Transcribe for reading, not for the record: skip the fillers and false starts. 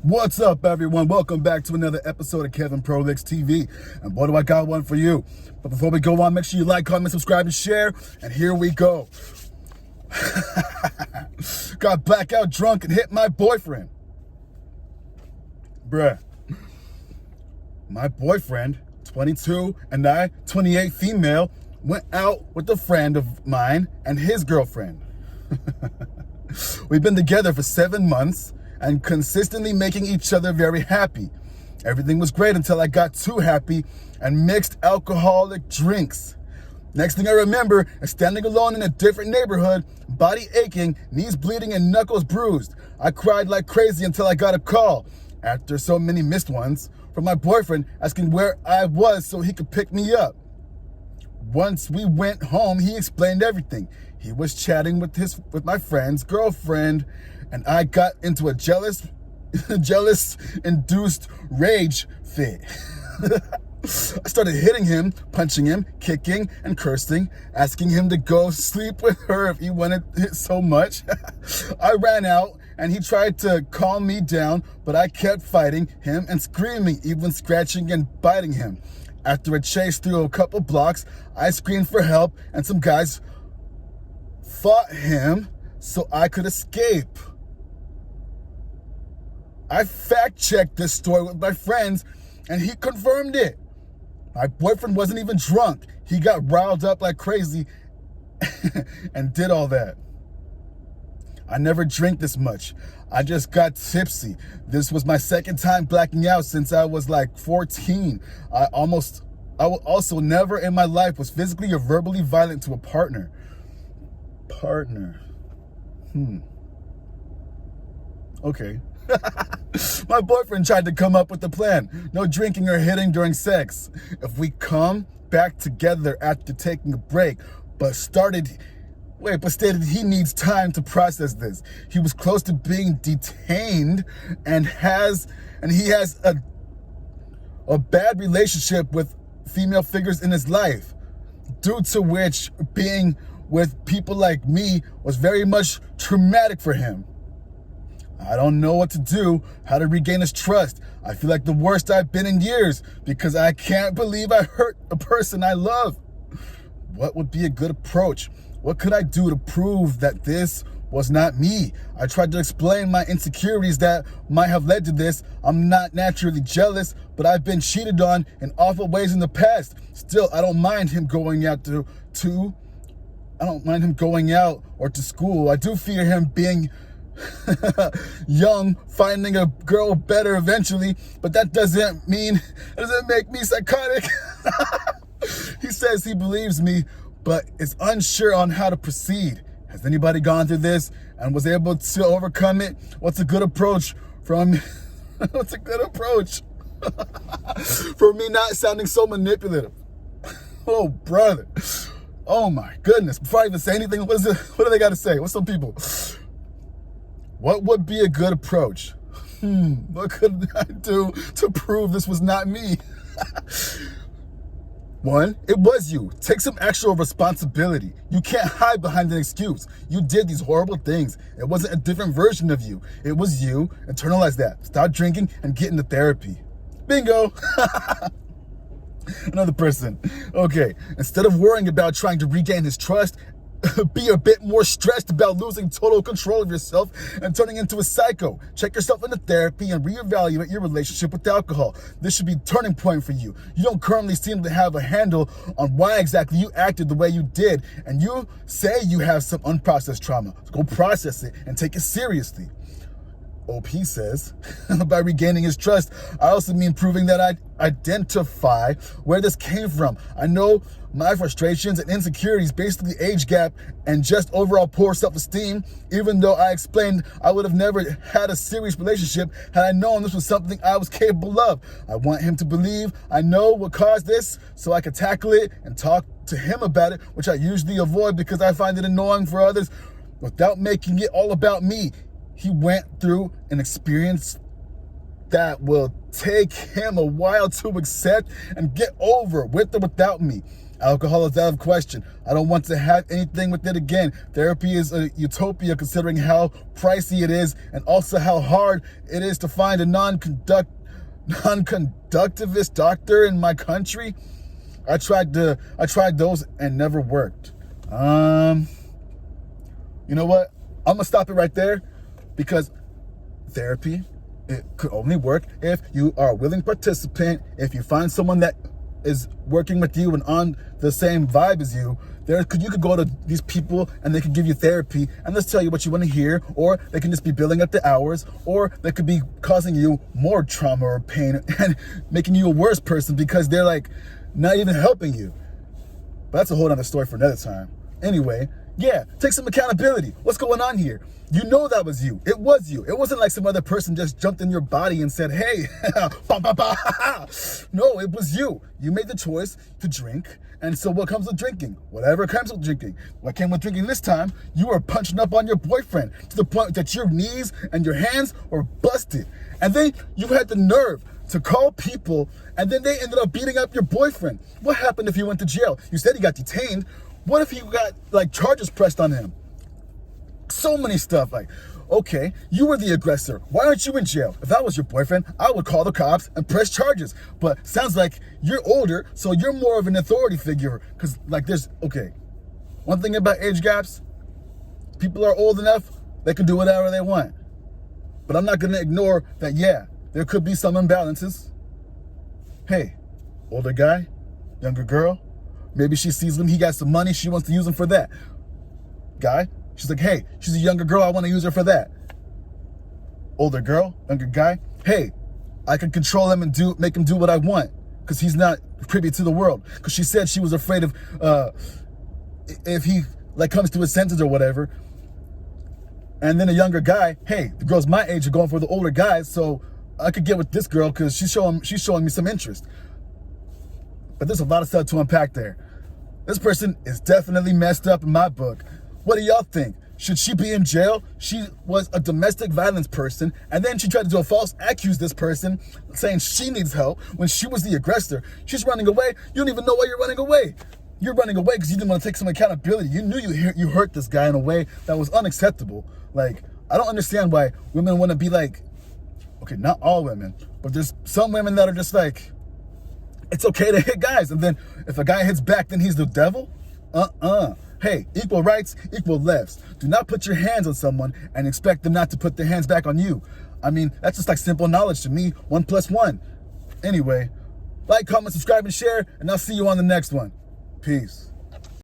What's up, everyone? Welcome back to another episode of Kevin Prolix TV. And boy, do I got one for you. But before we go on, make sure you like, comment, subscribe, and share. And here we go. Got blackout drunk and hit my boyfriend. Bruh. My boyfriend, 22, and I, 28 female, went out with a friend of mine and his girlfriend. We've been together for 7 months and consistently making each other very happy. Everything was great until I got too happy and mixed alcoholic drinks. Next thing I remember is standing alone in a different neighborhood, body aching, knees bleeding, and knuckles bruised. I cried like crazy until I got a call, after so many missed ones, from my boyfriend asking where I was so he could pick me up. Once we went home, he explained everything. He was chatting with my friend's girlfriend, and I got into a jealous induced rage fit. I started hitting him, punching him, kicking and cursing, asking him to go sleep with her if he wanted it so much. I ran out and he tried to calm me down, but I kept fighting him and screaming, even scratching and biting him. After a chase through a couple blocks, I screamed for help and some guys fought him so I could escape. I fact-checked this story with my friends and he confirmed it. My boyfriend wasn't even drunk. He got riled up like crazy and did all that. I never drink this much. I just got tipsy. This was my second time blacking out since I was like 14. I also never in my life was physically or verbally violent to a partner. Okay. My boyfriend tried to come up with a plan. No drinking or hitting during sex. If we come back together after taking a break, but stated he needs time to process this. He was close to being detained and he has a bad relationship with female figures in his life, due to which being with people like me was very much traumatic for him. I don't know what to do, how to regain his trust. I feel like the worst I've been in years because I can't believe I hurt a person I love. What would be a good approach? What could I do to prove that this was not me? I tried to explain my insecurities that might have led to this. I'm not naturally jealous, but I've been cheated on in awful ways in the past. Still, I don't mind him going out or to school. I do fear him being young, finding a girl better eventually, but that doesn't make me psychotic. He says he believes me, but is unsure on how to proceed. Has anybody gone through this and was able to overcome it? What's a good approach for me not sounding so manipulative? Oh, brother. Oh my goodness. Before I even say anything, what do they got to say? What's some people? What would be a good approach? What could I do to prove this was not me? 1, it was you. Take some actual responsibility. You can't hide behind an excuse. You did these horrible things. It wasn't a different version of you. It was you. Internalize that. Stop drinking and get into therapy. Bingo. Another person. Okay, instead of worrying about trying to regain his trust, be a bit more stressed about losing total control of yourself and turning into a psycho. Check yourself into therapy and reevaluate your relationship with alcohol. This should be a turning point for you. You don't currently seem to have a handle on why exactly you acted the way you did, and you say you have some unprocessed trauma. So go process it and take it seriously. OP says, by regaining his trust, I also mean proving that I identify where this came from. I know my frustrations and insecurities, basically age gap and just overall poor self-esteem, even though I explained I would have never had a serious relationship had I known this was something I was capable of. I want him to believe I know what caused this so I could tackle it and talk to him about it, which I usually avoid because I find it annoying for others, without making it all about me. He went through an experience that will take him a while to accept and get over, with or without me. Alcohol is out of question. I don't want to have anything with it again. Therapy is a utopia considering how pricey it is and also how hard it is to find a non-conductivist doctor in my country. I tried those and never worked. You know what? I'm gonna stop it right there because therapy, it could only work if you are a willing participant, if you find someone that is working with you and on the same vibe as you. You could go to these people and they could give you therapy and let's tell you what you want to hear, or they can just be billing at the hours, or they could be causing you more trauma or pain and making you a worse person because they're like not even helping you. But that's a whole other story for another time. Anyway, yeah, take some accountability. What's going on here? You know that was you. It was you. It wasn't like some other person just jumped in your body and said, hey, bah, bah, bah. No, it was you. You made the choice to drink. And so what comes with drinking? Whatever comes with drinking. What came with drinking this time, you were punching up on your boyfriend to the point that your knees and your hands were busted. And then you had the nerve to call people, and then they ended up beating up your boyfriend. What happened if he went to jail? You said he got detained. What if he got like charges pressed on him? So many stuff. Like, okay, you were the aggressor. Why aren't you in jail? If I was your boyfriend, I would call the cops and press charges. But sounds like you're older, so you're more of an authority figure. Because like okay, one thing about age gaps, people are old enough, they can do whatever they want. But I'm not going to ignore that, yeah, there could be some imbalances. Hey, older guy, younger girl, maybe she sees him, he got some money, she wants to use him for that. Guy, she's like, hey, she's a younger girl, I want to use her for that. Older girl, younger guy, hey, I can control him and make him do what I want because he's not privy to the world. Because she said she was afraid of if he like comes to his senses or whatever. And then a younger guy, hey, the girls my age are going for the older guys, so I could get with this girl because she's showing me some interest. But there's a lot of stuff to unpack there. This person is definitely messed up in my book. What do y'all think? Should she be in jail? She was a domestic violence person, and then she tried to do a false accuse this person, saying she needs help when she was the aggressor. She's running away. You don't even know why you're running away. You're running away because you didn't want to take some accountability. You knew you hurt this guy in a way that was unacceptable. Like, I don't understand why women want to be like, okay, not all women, but there's some women that are just like, it's okay to hit guys. And then if a guy hits back, then he's the devil? Hey, equal rights, equal lefts. Do not put your hands on someone and expect them not to put their hands back on you. I mean, that's just like simple knowledge to me. 1 + 1. Anyway, like, comment, subscribe, and share, and I'll see you on the next one. Peace.